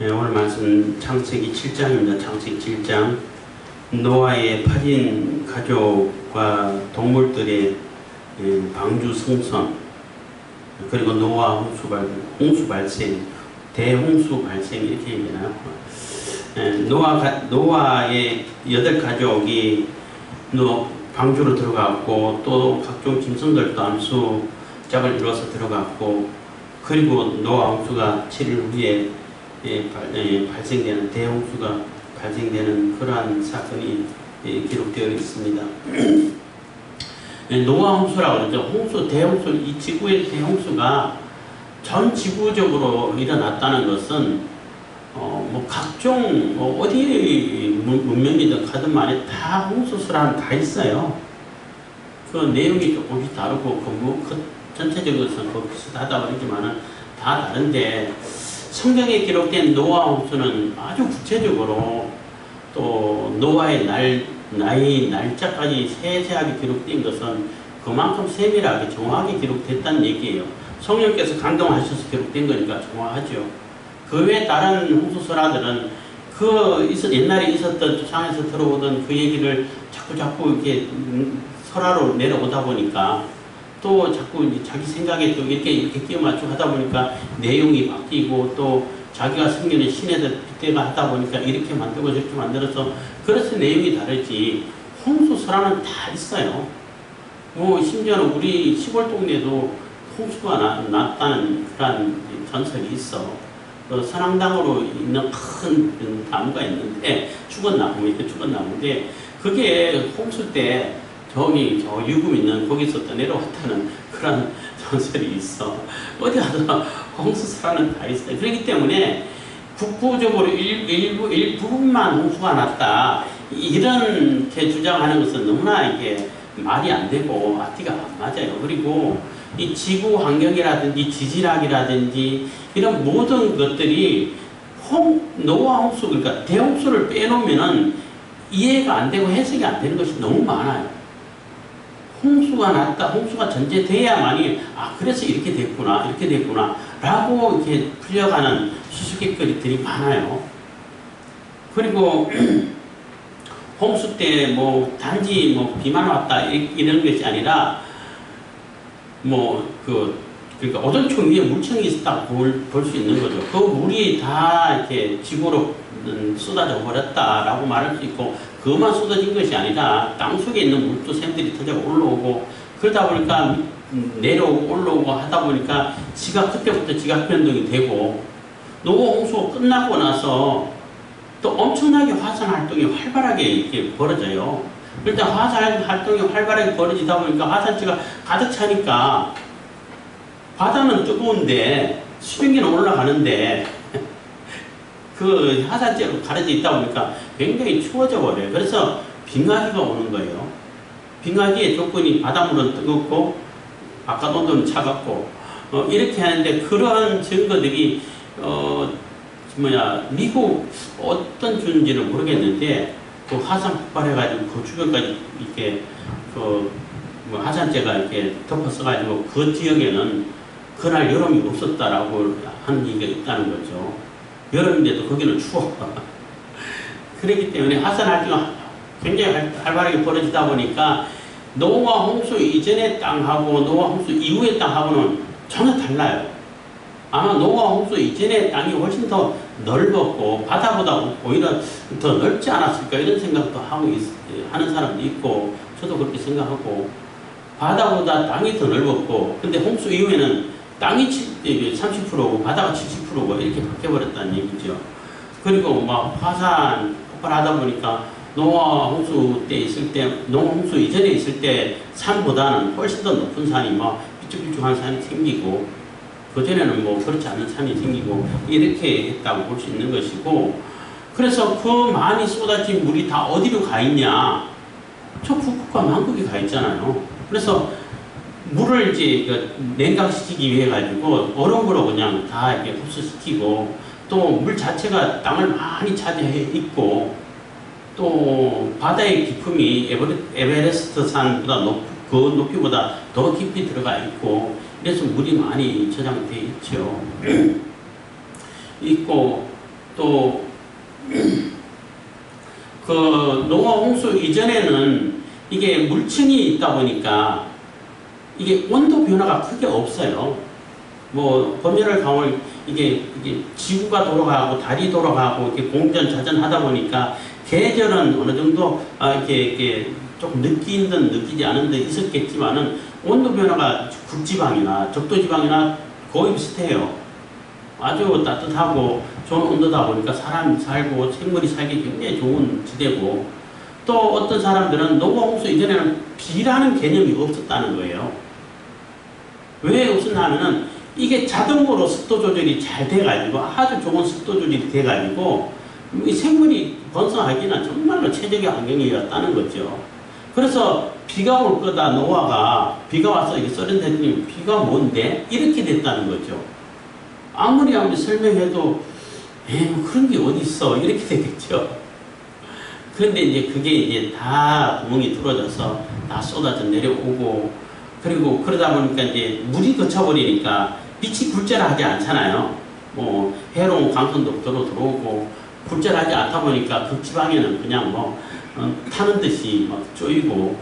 네, 오늘 말씀 창세기 7장입니다. 창세기 7장. 노아의 8인 가족과 동물들의 방주 승선, 그리고 노아 홍수 발생, 대홍수 발생 이렇게 얘기하나요? 노아의 8가족이 방주로 들어갔고, 또 각종 짐승들도 암수작을 이루어서 들어갔고, 그리고 노아 홍수가 7일 후에 발생되는 대홍수가 발생되는 그러한 사건이 기록되어 있습니다. 노아 홍수라고 그러죠. 대홍수, 이 지구의 대홍수가 전 지구적으로 일어났다는 것은 각종 어디 문명이든 가든 만에 다 홍수설화는 다 있어요. 그 내용이 조금씩 다르고 그 전체적으로는 비슷하다 그러지만은 다 다른데, 성경에 기록된 노아 홍수는 아주 구체적으로 또 노아의 날짜까지 세세하게 기록된 것은 그만큼 세밀하게 정확하게 기록됐다는 얘기예요. 성령께서 감동하셔서 기록된 거니까 정확하죠. 그 외에 다른 홍수설화들은 옛날에 있었던 조상에서 들어오던 그 얘기를 자꾸 이렇게 설화로 내려오다 보니까, 또 자꾸 자기 생각에 또 이렇게 끼워 맞추고 하다 보니까 내용이 바뀌고, 또 자기가 섬기는 신에들 빗대가 하다 보니까 이렇게 만들고 저렇게 만들어서, 그래서 내용이 다르지. 홍수설화는 다 있어요. 심지어는 우리 시골 동네도 홍수가 났다는 그런 전설이 있어. 선앙당으로 있는 큰 나무가 있는데, 죽은 나무인데, 그게 홍수 때 저 유금 있는 거기서 또 내려왔다는 그런 전설이 있어. 어디 가서 홍수설화는 다 있어요. 그렇기 때문에 국부적으로 일부분만 홍수가 났다, 이렇게 주장하는 것은 너무나 이게 말이 안 되고 앞뒤가 안 맞아요. 그리고 이 지구 환경이라든지 지질학이라든지 이런 모든 것들이 노아 홍수, 그러니까 대홍수를 빼놓으면은 이해가 안 되고 해석이 안 되는 것이 너무 많아요. 홍수가 났다, 홍수가 전제돼야만이 그래서 이렇게 됐구나 라고 이렇게 풀려가는 수수께끼들이 많아요. 그리고 홍수 때 단지 비만 왔다 이런 것이 아니라 그러니까 오존층 위에 물층이 있었다고 볼 수 있는 거죠. 그 물이 다 이렇게 지구로 쏟아져 버렸다라고 말할 수 있고, 그것만 쏟아진 것이 아니라 땅속에 있는 물도 샘들이 터져 올라오고, 그러다 보니까 내려오고 올라오고 하다 보니까 그때부터 지각 변동이 되고, 노아 홍수가 끝나고 나서 또 엄청나게 화산 활동이 활발하게 이렇게 벌어져요. 일단 화산 활동이 활발하게 벌어지다 보니까 화산재가 가득 차니까 바다는 뜨거운데 수증기는 올라가는데 그 화산재로 가려져 있다 보니까 굉장히 추워져 버려요. 그래서 빙하기가 오는 거예요. 빙하기의 조건이 바닷물은 뜨겁고 바깥 온도는 차갑고 이렇게 하는데, 그런 증거들이 미국 어떤 주인지는 모르겠는데, 그 화산 폭발해가지고 그 주변까지 이렇게 화산재가 이렇게 덮어서가지고 그 지역에는 그날 여름이 없었다라고 하는 얘기가 있다는 거죠. 여름인데도 거기는 추워. 그렇기 때문에 화산 활동이 굉장히 활발하게 벌어지다 보니까 노아 홍수 이전의 땅하고 노아 홍수 이후의 땅하고는 전혀 달라요. 아마 노아 홍수 이전의 땅이 훨씬 더 넓었고 바다보다 오히려 더 넓지 않았을까 이런 생각도 하는 사람도 있고, 저도 그렇게 생각하고, 바다보다 땅이 더 넓었고, 근데 홍수 이후에는 땅이 30%고 바다가 70%고 이렇게 바뀌어버렸다는 얘기죠. 그리고 화산 폭발하다 보니까 노아 홍수 이전에 있을 때 산보다는 훨씬 더 높은 산이 삐쭉삐쭉한 산이 생기고, 그전에는 그렇지 않은 산이 생기고 이렇게 했다고 볼 수 있는 것이고, 그래서 그 많이 쏟아진 물이 다 어디로 가 있냐? 저 북극과 남극에 가 있잖아요. 그래서 물을 이제 냉각시키기 위해 가지고 얼음으로 그냥 다 이렇게 흡수시키고, 또 물 자체가 땅을 많이 차지해 있고, 또 바다의 깊음이 에베레스트 산보다 그 높이보다 더 깊이 들어가 있고, 그래서 물이 많이 저장되어 있죠. 있고, 또 그 노아 홍수 이전에는 이게 물층이 있다 보니까 이게 온도 변화가 크게 없어요. 뭐 범죄를 강을 이게 지구가 돌아가고 달이 돌아가고 이렇게 공전자전 하다 보니까 계절은 어느 정도 이렇게 조금 느끼는 듯 느끼지 않은 듯 있었겠지만은 온도 변화가 극지방이나 적도지방이나 거의 비슷해요. 아주 따뜻하고 좋은 온도다 보니까 사람 살고 생물이 살기 굉장히 좋은 지대고, 또 어떤 사람들은 노아 홍수 이전에는 비라는 개념이 없었다는 거예요. 왜 없었나 하면은 이게 자동으로 습도 조절이 잘 돼가지고 아주 좋은 습도 조절이 돼가지고 이 생물이 번성하기는 정말로 최적의 환경이었다는 거죠. 그래서 비가 올 거다 노아가 비가 와서 이게 썰은댔더니 비가 뭔데? 이렇게 됐다는 거죠. 아무리 설명해도 뭐 그런 게 어디 있어 이렇게 되겠죠. 그런데 이제 그게 이제 다 구멍이 뚫어져서 다 쏟아져 내려오고, 그리고 그러다 보니까 이제 물이 거쳐버리니까 빛이 굴절하지 않잖아요. 뭐 해로운 광선도 들어오고 굴절하지 않다 보니까 극지방에는 그냥 뭐 타는 듯이 막 쪼이고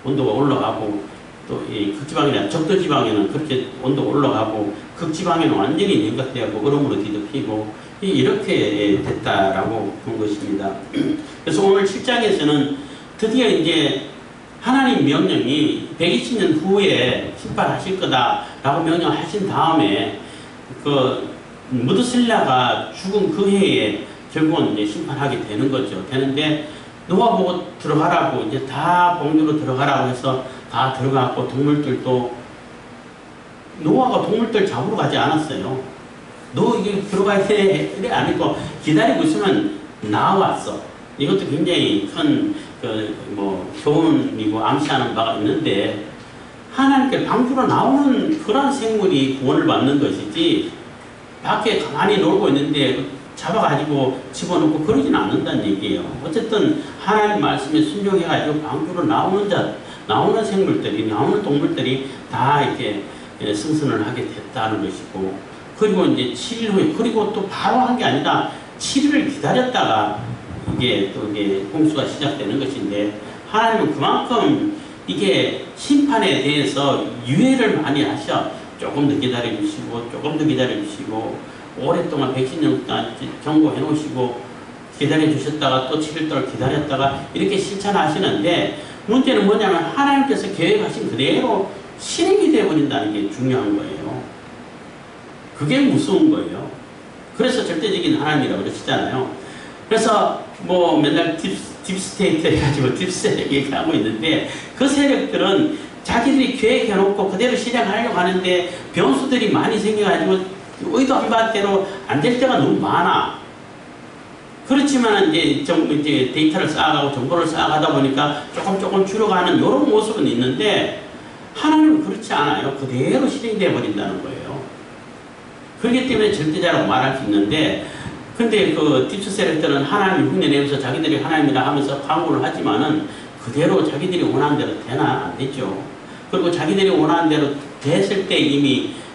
온도가 올라가고, 또 이 극지방이나 적도지방에는 그렇게 온도가 올라가고 극지방에는 완전히 냉각되고 얼음으로 뒤덮이고 이렇게 됐다라고 본 것입니다. 그래서 오늘 7장에서는 드디어 이제 하나님 명령이 120년 후에 심판하실 거다라고 명령하신 다음에 그 무드셀라가 죽은 그 해에 결국은 이제 심판하게 되는 거죠. 되는데 노아 보고 들어가라고 이제 다 봉주로 들어가라고 해서 다 들어갔고, 동물들도 노아가 동물들 잡으러 가지 않았어요. 너 이게 들어가야 돼 이래 안 했고 기다리고 있으면 나왔어. 이것도 굉장히 큰 교훈이고 암시하는 바가 있는데, 하나님께 방주로 나오는 그런 생물이 구원을 받는 것이지 밖에 가만히 놀고 있는데 잡아가지고 집어넣고 그러지는 않는다는 얘기예요. 어쨌든 하나님 말씀에 순종해가지고 방주로 나오는 생물들이, 나오는 동물들이 다 이렇게 승선을 하게 됐다는 것이고, 그리고 이제 7일 후에, 그리고 또 바로 한 게 아니라 7일을 기다렸다가 이게 또 이게 홍수가 시작되는 것인데, 하나님은 그만큼 이게 심판에 대해서 유예를 많이 하셔. 조금 더 기다려주시고, 조금 더 기다려주시고, 오랫동안 110년 동안 경고해 놓으시고, 기다려주셨다가 또 7일 동안 기다렸다가 이렇게 실천하시는데, 문제는 뭐냐면 하나님께서 계획하신 그대로 실행이 되어버린다는 게 중요한 거예요. 그게 무서운 거예요. 그래서 절대적인 하나님이라고 그러시잖아요. 그래서 뭐 맨날 딥스테이트 해가지고 딥세력 얘기하고 있는데, 그 세력들은 자기들이 계획해놓고 그대로 실행하려고 하는데 변수들이 많이 생겨가지고 의도한 바대로 안 될 때가 너무 많아. 그렇지만 이제 데이터를 쌓아가고 정보를 쌓아가다 보니까 조금 줄어가는 이런 모습은 있는데, 하나님은 그렇지 않아요. 그대로 실행되어 버린다는 거예요. 그렇기 때문에 절대자라고 말할 수 있는데, 근데 그 딥스 세력들은 하나님을 흉내내면서 자기들이 하나님이라 하면서 광고를 하지만은 그대로 자기들이 원하는 대로 되나 안 되죠. 그리고 자기들이 원하는 대로 됐을 때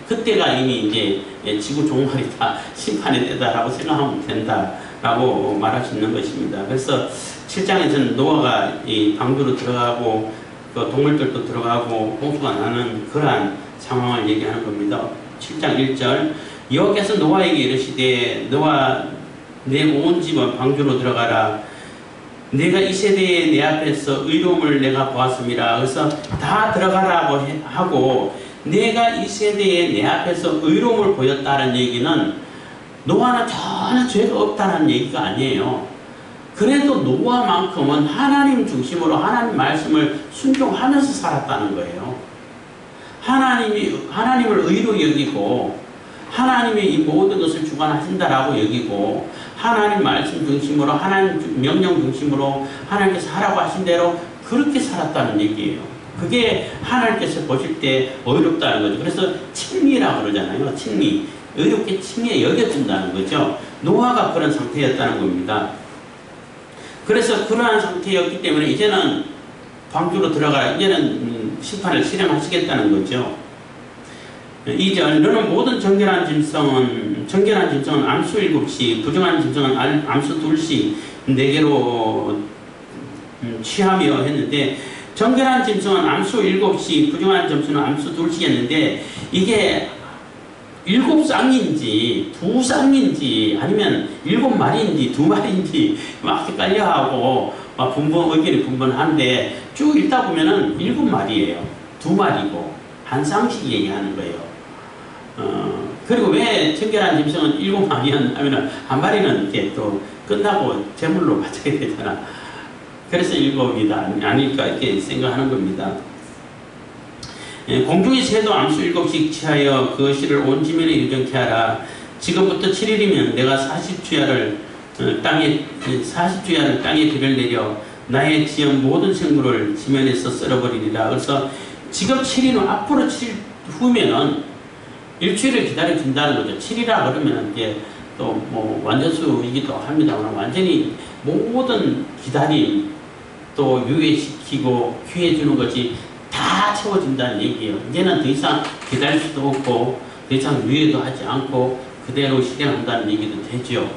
그때가 이미 이제 지구 종말이다, 심판의 때다라고 생각하면 된다라고 말할 수 있는 것입니다. 그래서 7장에서는 노아가 이 방주로 들어가고 그 동물들도 들어가고 홍수가 나는 그러한 상황을 얘기하는 겁니다. 7장 1절, 여호와께서 노아에게 이르시되 너와 내 온 집은 방주로 들어가라. 내가 이 세대에 내 앞에서 의로움을 내가 보았습니다. 그래서 다 들어가라고 하고, 내가 이 세대에 내 앞에서 의로움을 보였다는 얘기는 노아는 전혀 죄가 없다는 얘기가 아니에요. 그래도 노아만큼은 하나님 중심으로 하나님 말씀을 순종하면서 살았다는 거예요. 하나님을 의로 여기고 하나님이 이 모든 것을 주관하신다라고 여기고, 하나님 말씀 중심으로, 하나님 명령 중심으로 하나님께서 하라고 하신 대로 그렇게 살았다는 얘기예요. 그게 하나님께서 보실 때 의롭다는 거죠. 그래서 칭미라고 그러잖아요. 칭미. 의롭게 칭미에 여겨준다는 거죠. 노아가 그런 상태였다는 겁니다. 그래서 그러한 상태였기 때문에 이제는 방주로 들어가, 이제는 심판을 실행하시겠다는 거죠. 2절, 너는 모든 정결한 짐승은 정결한 짐승은 암수 7시, 부정한 짐승은 암수 2시, 4개로 취하며 했는데, 정결한 짐승은 암수 7시, 부정한 짐승은 암수 2시였는데, 이게 7쌍인지 2쌍인지 아니면 7마리인지 2마리인지 막 헷갈려하고 막 의견이 분분한데, 쭉 읽다 보면은 7마리예요. 2마리고 한 쌍씩 얘기하는 거예요. 그리고 왜 정결한 짐승은 7마리였냐면 한 마리는 이렇게 또 끝나고 제물로 바쳐야 되잖아. 그래서 7이다 아닐까 이렇게 생각하는 겁니다. 공중의 새도 암수 7씩 취하여 그 실을 온 지면에 유정케 하라. 지금부터 7일이면 내가 40주야를 땅에 비를 내려 나의 지은 모든 생물을 지면에서 썰어버리리라. 그래서 지금 7일 후 앞으로 7일 후면은 일주일을 기다려준다는 거죠. 7이라 그러면 이제 또 뭐 완전수이기도 합니다만 완전히 모든 기다림 또 유예시키고 귀해주는 것이 다 채워진다는 얘기예요. 이제는 더 이상 기다릴 수도 없고 더 이상 유예도 하지 않고 그대로 실행한다는 얘기도 되죠.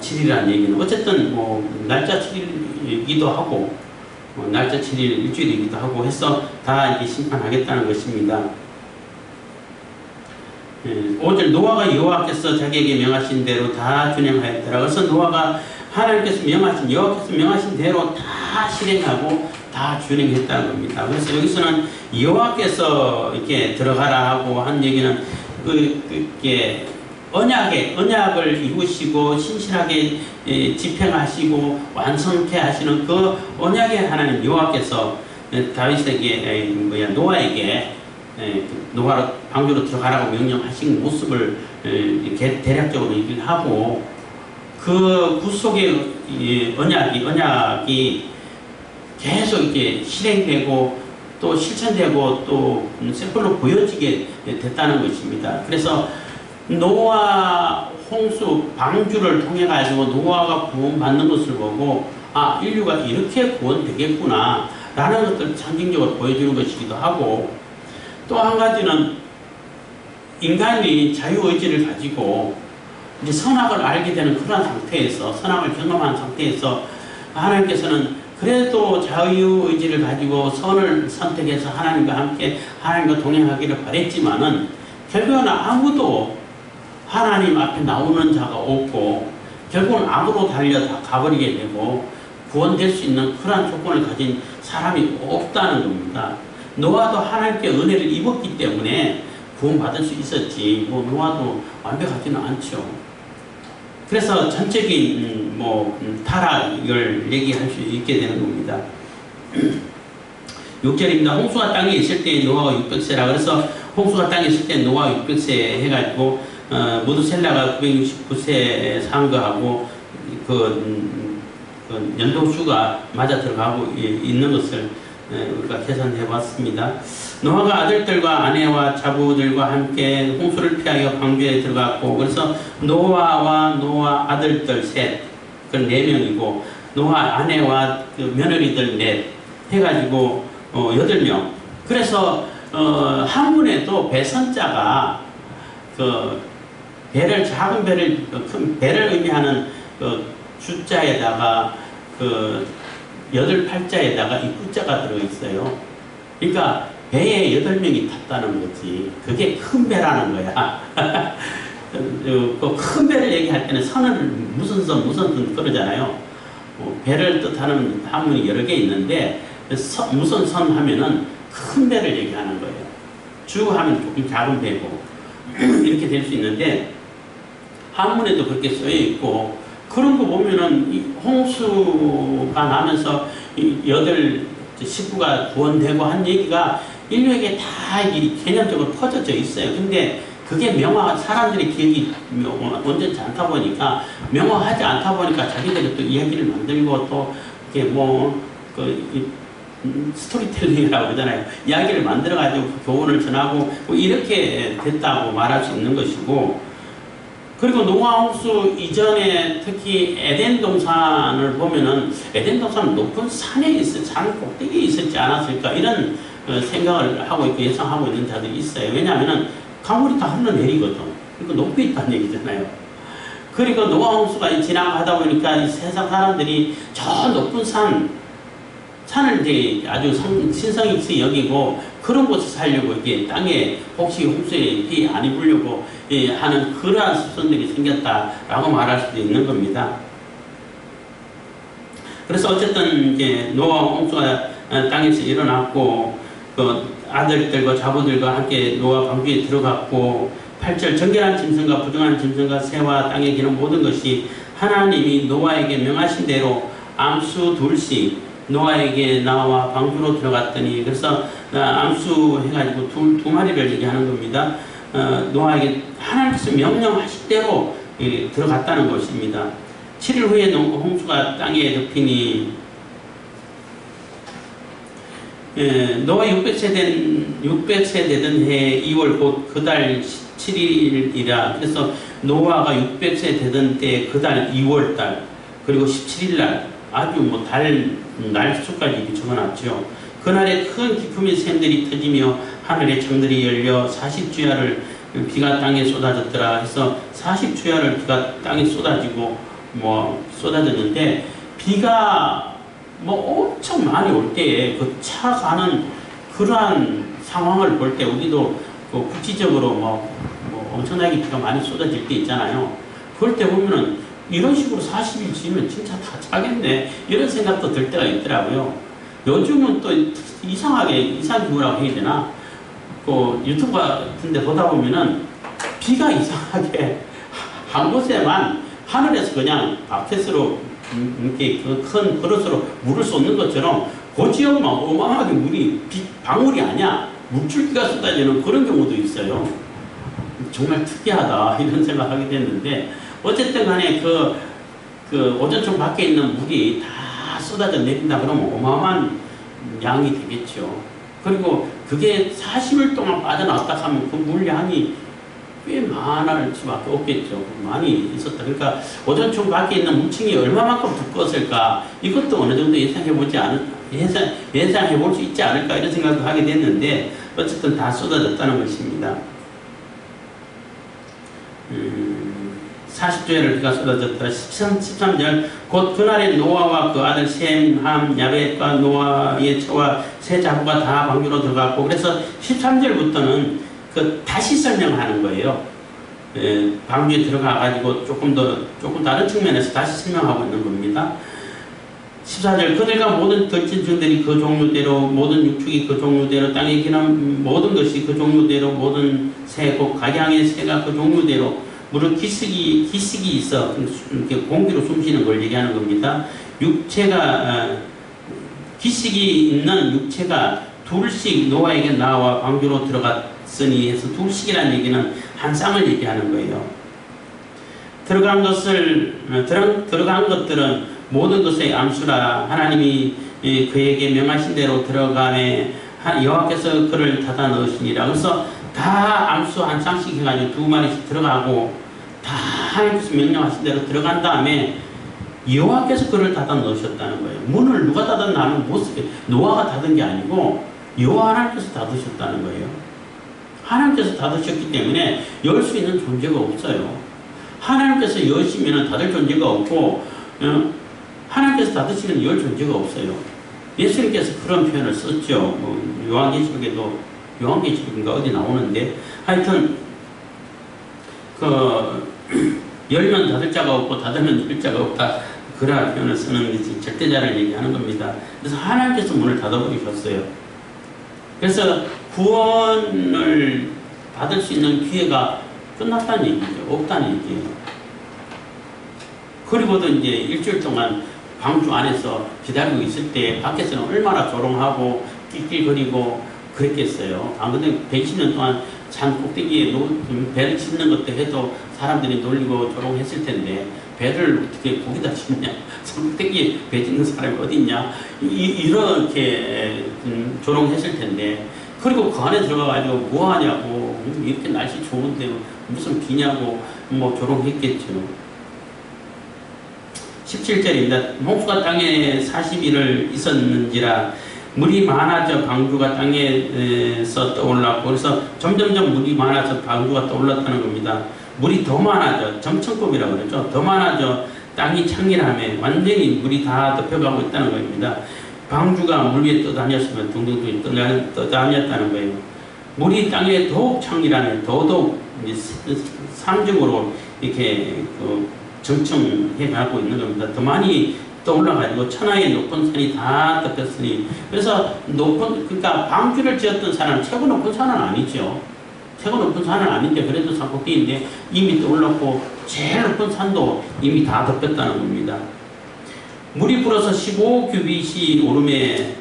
7일이라는 얘기는 어쨌든 뭐 날짜 7일이기도 하고 날짜 7일 일주일이기도 하고 해서 다 이렇게 심판하겠다는 것입니다. 5절 노아가 여호와께서 자기에게 명하신 대로 다 준행하였더라. 그래서 노아가 하나님께서 여호와께서 명하신 대로 다 실행하고 다 준행했다는 겁니다. 그래서 여기서는 여호와께서 이렇게 들어가라 하고 한 얘기는 그게 언약을 이루시고 신실하게 집행하시고 완성케 하시는 그 언약의 하나님 여호와께서 다윗에게 노아에게 노아로 방주로 들어가라고 명령하신 모습을 이렇게 대략적으로 얘기를 하고 그 구속의 언약이 계속 이렇게 실행되고 또 실천되고 또 샘플로 보여지게 됐다는 것입니다. 그래서 노아 홍수 방주를 통해 가지고 노아가 구원받는 것을 보고 아 인류가 이렇게 구원되겠구나 라는 것들을 상징적으로 보여주는 것이기도 하고 또 한 가지는 인간이 자유의지를 가지고 이제 선악을 알게 되는 그런 상태에서 선악을 경험한 상태에서 하나님께서는 그래도 자유의지를 가지고 선을 선택해서 하나님과 함께 하나님과 동행하기를 바랬지만은 결국은 아무도 하나님 앞에 나오는 자가 없고 결국은 악으로 달려 다 가버리게 되고 구원될 수 있는 그러한 조건을 가진 사람이 없다는 겁니다. 노아도 하나님께 은혜를 입었기 때문에 구원받을 수 있었지 뭐 노아도 완벽하지는 않죠. 그래서 전적인 타락을 얘기할 수 있게 되는 겁니다. 6절입니다. 홍수가 땅에 있을 때 노아가 600세라. 그래서 홍수가 땅에 있을 때 노아 600세 해가지고 무드셀라가 969세 산 거하고 그 연도수가 맞아 들어가고 있는 것을 우리가 계산해 봤습니다. 노아가 아들들과 아내와 자부들과 함께 홍수를 피하여 방주에 들어갔고 그래서 노아와 노아 아들들 셋, 그 4명이고 노아 아내와 그 며느리들 넷 해가지고 8명. 그래서 한문에도 배선자가 그 배를 작은 배를 큰 배를 의미하는 그 주자에다가 그 8팔자에다가 입구자가 들어있어요. 그러니까 배에 8명이 탔다는 거지. 그게 큰 배라는 거야. 그 큰 배를 얘기할 때는 선을 무슨 선 그러잖아요. 배를 뜻하는 한문이 여러 개 있는데 무슨 선 하면은 큰 배를 얘기하는 거예요. 주 하면 조금 작은 배고 이렇게 될 수 있는데 한문에도 그렇게 쓰여 있고 그런 거 보면은 이 홍수가 나면서 8 식구가 구원되고 한 얘기가 인류에게 다 개념적으로 퍼져져 있어요. 근데 그게 사람들의 기억이 온전치 않다 보니까, 명확하지 않다 보니까 자기들이 또 이야기를 만들고 또 이게 스토리텔링이라고 그러잖아요. 이야기를 만들어가지고 교훈을 전하고 이렇게 됐다고 말할 수 있는 것이고, 그리고 노아 홍수 이전에 특히 에덴 동산을 보면은 에덴 동산은 높은 산에 산 꼭대기에 있었지 않았을까 이런 생각을 하고 있고 예상하고 있는 자들이 있어요. 왜냐하면은 강물이 다 흘러내리거든. 그러니까 높이 있다는 얘기잖아요. 그리고 노아 홍수가 지나가다 보니까 이 세상 사람들이 저 높은 산을 이제 아주 신성 있이 여기고 그런 곳에 살려고 이게 땅에 혹시 홍수에 비 안 입으려고 하는 그러한 습성들이 생겼다라고 말할 수도 있는 겁니다. 그래서 어쨌든 이제 노아 홍수가 땅에서 일어났고 그 아들들과 자부들과 함께 노아 방주에 들어갔고 8절 정결한 짐승과 부정한 짐승과 새와 땅에 기는 모든 것이 하나님이 노아에게 명하신 대로 암수 둘씩 노아에게 나와 방주로 들어갔더니 그래서 암수 해가지고 두 마리를 얘기하는 겁니다. 노아에게 하나님께서 명령하신 대로 들어갔다는 것입니다. 7일 후에 홍수가 땅에 덮이니 노아 600세 되던 해 2월 곧 그 달 17일이라 그래서 노아가 600세 되던 때 그 달 2월달 그리고 17일 날 아주 뭐 날수까지 적어놨죠. 그날에 큰 기품의 샘들이 터지며 하늘의 창들이 열려 40주야를 비가 땅에 쏟아졌더라 해서 40주야를 비가 땅에 쏟아졌는데 비가 뭐 엄청 많이 올 때에 그 차 가는 그러한 상황을 볼 때 우리도 그 국지적으로 뭐 엄청나게 비가 많이 쏟아질 때 있잖아요. 그럴 때 보면은 이런 식으로 40일 지으면 진짜 다 차겠네 이런 생각도 들 때가 있더라고요. 요즘은 또 이상기후라고 해야 되나? 그 유튜브 같은 데 보다 보면은 비가 이상하게 한 곳에만 하늘에서 그냥 바켓으로 이렇게 큰 그릇으로 물을 쏟는 것처럼 그 지역만 어마어마하게 물이 방울이 아니야 물줄기가 쏟아지는 그런 경우도 있어요. 정말 특이하다 이런 생각하게 됐는데 어쨌든 간에 그 오존층 밖에 있는 물이 다 쏟아져 내린다 그러면 어마어마한 양이 되겠죠. 그리고 그게 40일 동안 빠져나왔다 하면 그 물량이 꽤 많을 수밖에 없겠죠. 많이 있었다. 그러니까 오존층 밖에 있는 물층이 얼마만큼 두꺼웠을까 이것도 어느 정도 예상해 볼 수 있지 않을까 이런 생각도 하게 됐는데 어쨌든 다 쏟아졌다는 것입니다. 40주야를 비가 쏟아졌다. 13절 곧 그날에 노아와 그 아들 셈, 함, 야벳과 노아의 처와 세 자부가 다 방주로 들어갔고 그래서 13절부터는 다시 설명하는 거예요. 방주에 들어가가지고 조금 다른 측면에서 다시 설명하고 있는 겁니다. 14절 그들과 모든 들짐승들이 그 종류대로 모든 육축이 그 종류대로 땅에 기는 모든 것이 그 종류대로 모든 새 곧 각양의 새가 그 종류대로 물은 기식이 있어 이렇게 공기로 숨쉬는 걸 얘기하는 겁니다. 기식이 있는 육체가 둘씩 노아에게 나와 방주로 들어갔으니 해서 둘씩이라는 얘기는 한 쌍을 얘기하는 거예요. 들어간 것들은 모든 것의 암수라 하나님이 그에게 명하신 대로 들어가매 여호와께서 그를 닫아 넣으시니라. 그래서 다 암수 한 쌍씩 해가지고 두 마리씩 들어가고 다 하나님께서 명령하신 대로 들어간 다음에 여호와께서 그를 닫아 넣으셨다는 거예요. 문을 누가 닫았나 하는 모습에 노아가 닫은 게 아니고 여호와 하나님께서 닫으셨다는 거예요. 하나님께서 닫으셨기 때문에 열 수 있는 존재가 없어요. 하나님께서 여시면 닫을 존재가 없고 하나님께서 닫으시면 열 존재가 없어요. 예수님께서 그런 표현을 썼죠. 요한계시록인가 어디 나오는데 하여튼 열면 닫을 자가 없고 닫으면 열 자가 없다. 그러한 표현을 쓰는 것이 절대자를 얘기하는 겁니다. 그래서 하나님께서 문을 닫아버리셨어요. 그래서 구원을 받을 수 있는 기회가 끝났다는 얘기죠. 없다는 얘기예요. 그리고도 이제 일주일 동안 방주 안에서 기다리고 있을 때 밖에서는 얼마나 조롱하고 낄낄거리고 그랬겠어요. 안 그래도 120년 동안 산 꼭대기에 배를 짓는 것도 해도 사람들이 놀리고 조롱했을 텐데 배를 어떻게 거기다 짓냐, 산 꼭대기에 배 짓는 사람이 어디 있냐, 이렇게 조롱했을 텐데 그리고 그 안에 들어가가지고 뭐 하냐고, 이렇게 날씨 좋은데 무슨 비냐고 뭐 조롱했겠죠. 17절입니다. 홍수가 땅에 40일을 있었는지라 물이 많아져 방주가 땅에서 떠올랐고, 그래서 점점점 물이 많아서 방주가 떠올랐다는 겁니다. 물이 더 많아져. 정천급이라고 그러죠. 더 많아져. 땅이 창일함에 완전히 물이 다 덮여가고 있다는 겁니다. 방주가 물 위에 떠다녔으면 둥둥둥 떠다녔다는 거예요. 물이 땅에 더욱 창일함에 더더욱 상적으로 이렇게 정청해 가고 있는 겁니다. 더 많이 떠올라가지고 천하의 높은 산이 다 덮였으니, 그래서 그러니까 방주를 지었던 산은 최고 높은 산은 아니죠. 최고 높은 산은 아닌데 그래도 산꼭대기인데 이미 떠올랐고 제일 높은 산도 이미 다 덮였다는 겁니다. 물이 불어서 15규빗이 오름에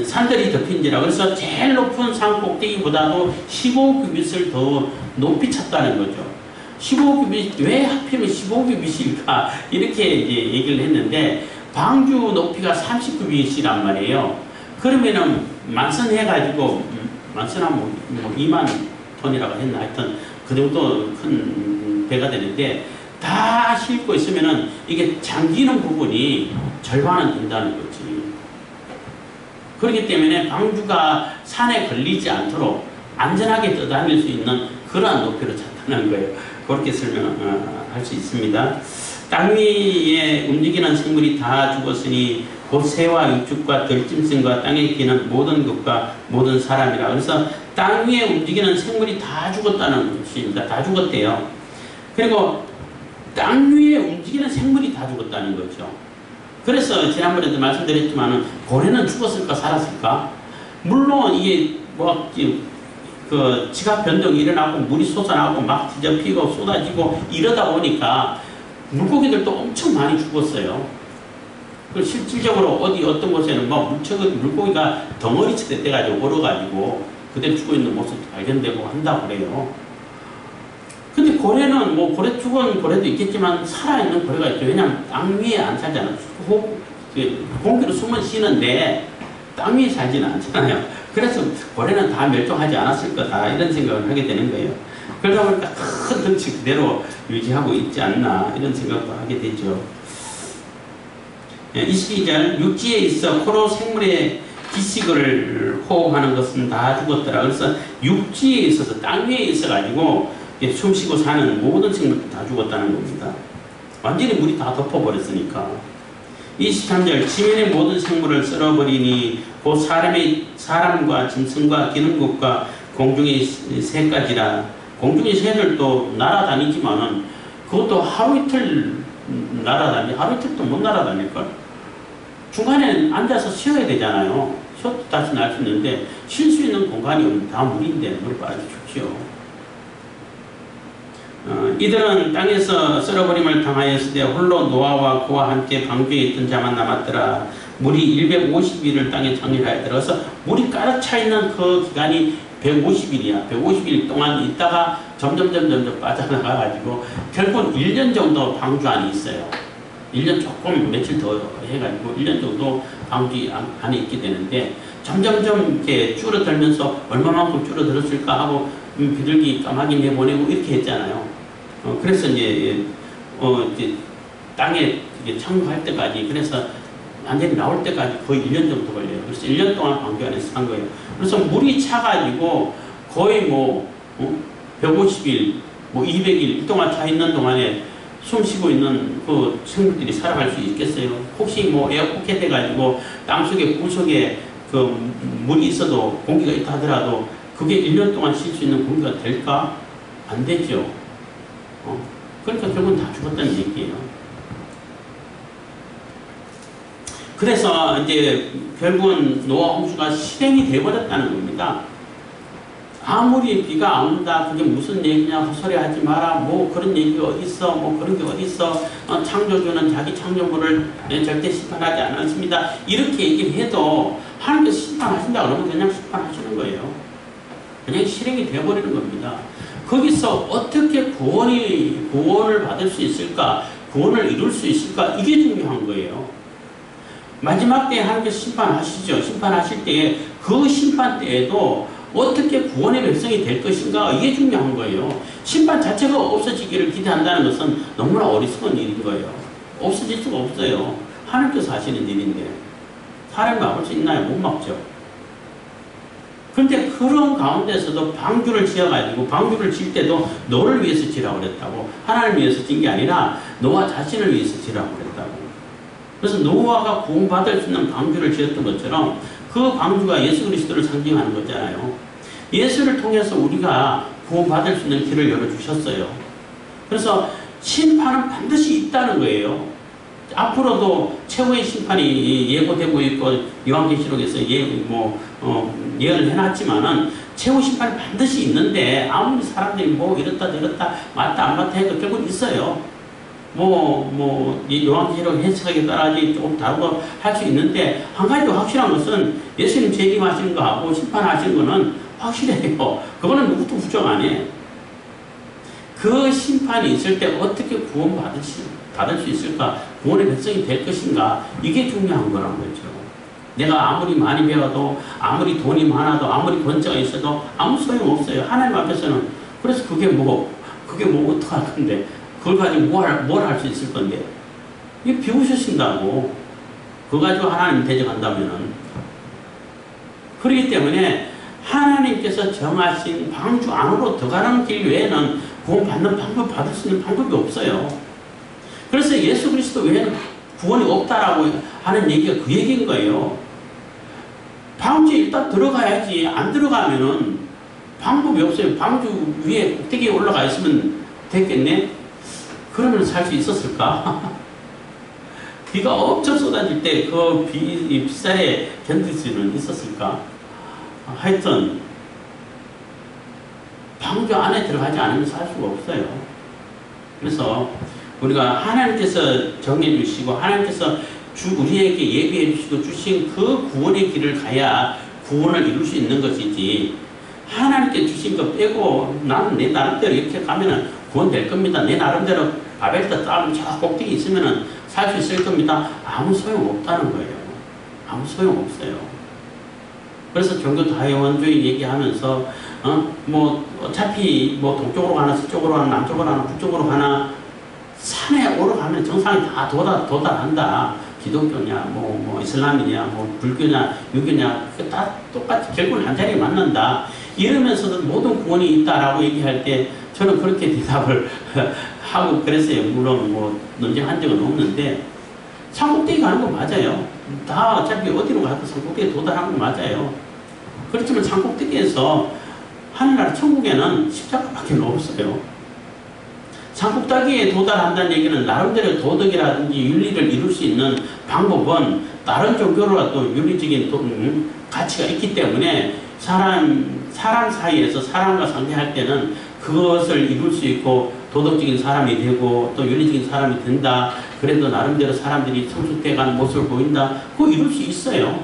산들이 덮인지라. 그래서 제일 높은 산 꼭대기보다도 15규빗을 더 높이 찼다는 거죠. 15규빗, 왜 하필이면 15규빗일까? 이렇게 이제 얘기를 했는데, 방주 높이가 30규빗이란 말이에요. 그러면은 만선해가지고, 만선하면 뭐 2만 톤이라고 했나? 하여튼 그 정도 큰 배가 되는데, 다 싣고 있으면은 이게 잠기는 부분이 절반은 된다는 거지. 그렇기 때문에 방주가 산에 걸리지 않도록 안전하게 떠다닐 수 있는 그러한 높이로 찼다는 거예요. 그렇게 설명할 수 있습니다. 땅 위에 움직이는 생물이 다 죽었으니 곧 새와 육축과 들짐승과 땅에 기는 모든 것과 모든 사람이라. 그래서 땅 위에 움직이는 생물이 다 죽었다는 것입니다. 다 죽었대요. 그리고 땅 위에 움직이는 생물이 다 죽었다는 거죠. 그래서 지난번에도 말씀드렸지만 고래는 죽었을까 살았을까? 물론 이게 뭐 그 지각 변동이 일어나고 물이 솟아나고 막 뒤집히고 쏟아지고 이러다 보니까 물고기들도 엄청 많이 죽었어요. 실질적으로 어떤 곳에는 막 물고기가 덩어리째 돼가지고 얼어가지고 그대로 죽어 있는 모습도 발견되고 한다고 그래요. 근데 고래는 뭐 죽은 고래도 있겠지만 살아있는 고래가 있죠. 왜냐하면 땅 위에 안 살잖아요. 공기로 숨은 쉬는데 땅 위에 살지는 않잖아요. 그래서 고래는 다 멸종하지 않았을 거다 이런 생각을 하게 되는 거예요. 그러다 보니까 큰 덩치 그대로 유지하고 있지 않나 이런 생각도 하게 되죠. 22절 육지에 있어 코로 생물의 기식을 호흡하는 것은 다 죽었더라. 그래서 육지에 있어서 땅 위에 있어가지고 숨쉬고 사는 모든 생물도 다 죽었다는 겁니다. 완전히 물이 다 덮어버렸으니까. 23절 지면의 모든 생물을 썰어버리니 곧 사람과 짐승과 기는 것과 공중의 새까지라. 공중의 새들도 날아다니지만은 그것도 하루 이틀 하루 이틀도 못 날아다닐걸. 중간에 앉아서 쉬어야 되잖아요. 쉬어도 다시 날 수 있는데 쉴 수 있는 공간이 없는 다 물인데 물이 빠져 죽죠. 이들은 땅에서 썰어버림을 당하였을 때 홀로 노아와 그와 함께 방주에 있던 자만 남았더라. 물이 150일을 땅에 창렬하여 들어서 물이 가득 차 있는 그 기간이 150일이야. 150일 동안 있다가 점점 빠져나가가지고 결국 1년 정도 방주 안에 있어요. 1년 조금 며칠 더 해가지고 1년 정도 방주 안에 있게 되는데 점점점 이렇게 줄어들면서 얼마만큼 줄어들었을까 하고 비둘기 까마귀 내보내고 이렇게 했잖아요. 그래서 이제 땅에 창조할 때까지, 그래서 완전히 나올 때까지 거의 1년 정도 걸려요. 그래서 1년 동안 방주 안에서 산 거예요. 그래서 물이 차가지고 거의 150일, 200일 동안 차 있는 동안에 숨 쉬고 있는 그 생물들이 살아갈 수 있겠어요? 혹시 에어포켓 해가지고 땅속에, 물속에 그 물이 있어도 공기가 있다 하더라도 그게 1년 동안 쉴 수 있는 공기가 될까? 안 되죠. 그러니까 결국은 다 죽었다는 얘기예요. 그래서 이제 결국은 노아 홍수가 실행이 되어버렸다는 겁니다. 아무리 비가 안 온다, 그게 무슨 얘기냐, 헛소리 하지 마라, 그런 얘기가 어딨어, 그런 게 어딨어, 창조주는 자기 창조물을 절대 심판하지 않았습니다. 이렇게 얘기를 해도 하나님께서 심판하신다 그러면 그냥 심판하시는 거예요. 그냥 실행이 되어버리는 겁니다. 거기서 어떻게 구원을 받을 수 있을까, 구원을 이룰 수 있을까, 이게 중요한 거예요. 마지막 때에 하나님께서 심판하시죠. 심판하실 때에 그 심판 때에도 어떻게 구원의 백성이 될 것인가, 이게 중요한 거예요. 심판 자체가 없어지기를 기대한다는 것은 너무나 어리석은 일인 거예요. 없어질 수가 없어요. 하나님께서 하시는 일인데 사람이 막을 수 있나요? 못 막죠. 그런데 그런 가운데서도 방주를 지어가지고 방주를 질 때도 너를 위해서 지라고 그랬다고. 하나님을 위해서 진 게 아니라 노아 자신을 위해서 지라고 그랬다고. 그래서 노아가 구원받을 수 있는 방주를 지었던 것처럼 그 방주가 예수 그리스도를 상징하는 거잖아요. 예수를 통해서 우리가 구원받을 수 있는 길을 열어주셨어요. 그래서 심판은 반드시 있다는 거예요. 앞으로도 최후의 심판이 예고되고 있고 요한계시록에서 예언을 해놨지만은 최후 심판이 반드시 있는데 아무리 사람들이 뭐 이렇다 저렇다 맞다 안 맞다 해도 결국 있어요. 요한계시록 해석에 따라 조금 다르고 할 수 있는데 한 가지 확실한 것은 예수님 재림하시는 거하고 심판하시는 거는 확실해요. 그거는 누구도 부정 안 해. 그 심판이 있을 때 어떻게 구원받을 수 있을까? 구원의 백성이 될 것인가? 이게 중요한 거란 거죠. 내가 아무리 많이 배워도 아무리 돈이 많아도 아무리 권세가 있어도 아무 소용없어요. 하나님 앞에서는. 그래서 그게 어떡할 건데 그걸 가지고 뭘 할 수 있을 건데 이게 비우셔신다고. 그거 가지고 하나님 대적한다면은. 그렇기 때문에 하나님께서 정하신 방주 안으로 들어가는 길 외에는 구원받는 방법, 받을 수 있는 방법이 없어요. 그래서 예수 그리스도 외에는 구원이 없다라고 하는 얘기가 그 얘기인 거예요. 방주에 일단 들어가야지. 안 들어가면은 방법이 없어요. 방주 위에 꼭대기에 올라가 있으면 됐겠네? 그러면 살 수 있었을까? 비가 엄청 쏟아질 때 그 빗살에 견딜 수는 있었을까? 하여튼 방주 안에 들어가지 않으면 살 수가 없어요. 그래서 우리가 하나님께서 정해 주시고 하나님께서 우리에게 예비해 주시고 주신 그 구원의 길을 가야 구원을 이룰 수 있는 것이지, 하나님께 주신 거 빼고 나는 내 나름대로 이렇게 가면은 구원될 겁니다. 내 나름대로 바벨탑 쌓으면 저 꼭대기 있으면은 살 수 있을 겁니다. 아무 소용 없다는 거예요. 아무 소용 없어요. 그래서 종교 다원주의 얘기하면서 어차피 동쪽으로 가나 서쪽으로 가나 남쪽으로 가나 북쪽으로 가나 산에 올라가면 정상이 다 도달한다. 기독교냐 이슬람이냐 불교냐 유교냐 다 똑같이 결국은 한 자리에 만난다. 이러면서도 모든 구원이 있다라고 얘기할 때 저는 그렇게 대답을 하고 그랬어요. 물론 논쟁한 적은 없는데 산꼭대기 가는 거 맞아요. 다 어차피 어디로 가도 산꼭대기에 도달하는 거 맞아요. 그렇지만 산꼭대기에서 하늘나라 천국에는 십자가밖에 없어요. 산꼭대기에 도달한다는 얘기는 나름대로 도덕이라든지 윤리를 이룰 수 있는 방법은 다른 종교로라도 윤리적인 가치가 있기 때문에 사람 사이에서 사람과 상대할 때는 그것을 이룰 수 있고 도덕적인 사람이 되고 또 윤리적인 사람이 된다. 그래도 나름대로 사람들이 성숙돼가는 모습을 보인다. 그거 이룰 수 있어요.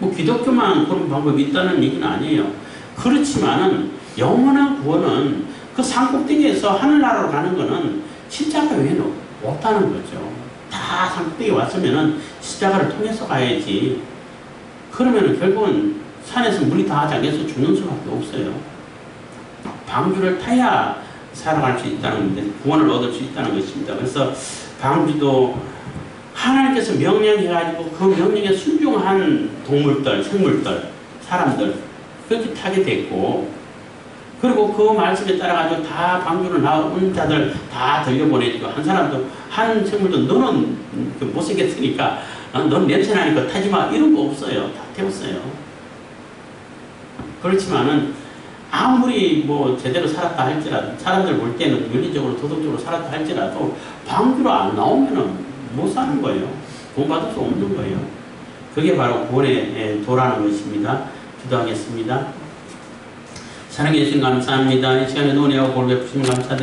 기독교만 그런 방법이 있다는 얘기는 아니에요. 그렇지만은 영원한 구원은 그 산꼭대기에서 하늘나라로 가는 거는 십자가 외에는 없다는 거죠. 다 산꼭대기에 왔으면은 십자가를 통해서 가야지. 그러면은 결국은 산에서 물이 다 잠겨서 죽는 수밖에 없어요. 방주를 타야 살아갈 수 있다는 건데 구원을 얻을 수 있다는 것입니다. 그래서 방주도 하나님께서 명령해가지고 그 명령에 순종한 동물들, 생물들, 사람들 그렇게 타게 됐고, 그리고 그 말씀에 따라가지고 다 방주로 나온 자들 다 들려보내주고, 한 생물도 너는 못생겼으니까 넌 냄새나니까 타지마 이런 거 없어요. 다 태웠어요. 그렇지만은 아무리 제대로 살았다 할지라도, 사람들 볼 때는 윤리적으로 도덕적으로 살았다 할지라도 방주로 안 나오면은 못 사는 거예요. 구원받을 수 없는 거예요. 그게 바로 구원의 도라는 것입니다. 기도하겠습니다. 사랑해 주신 감사합니다. 이 시간에 은혜와 볼 베푸심 감사드립니다.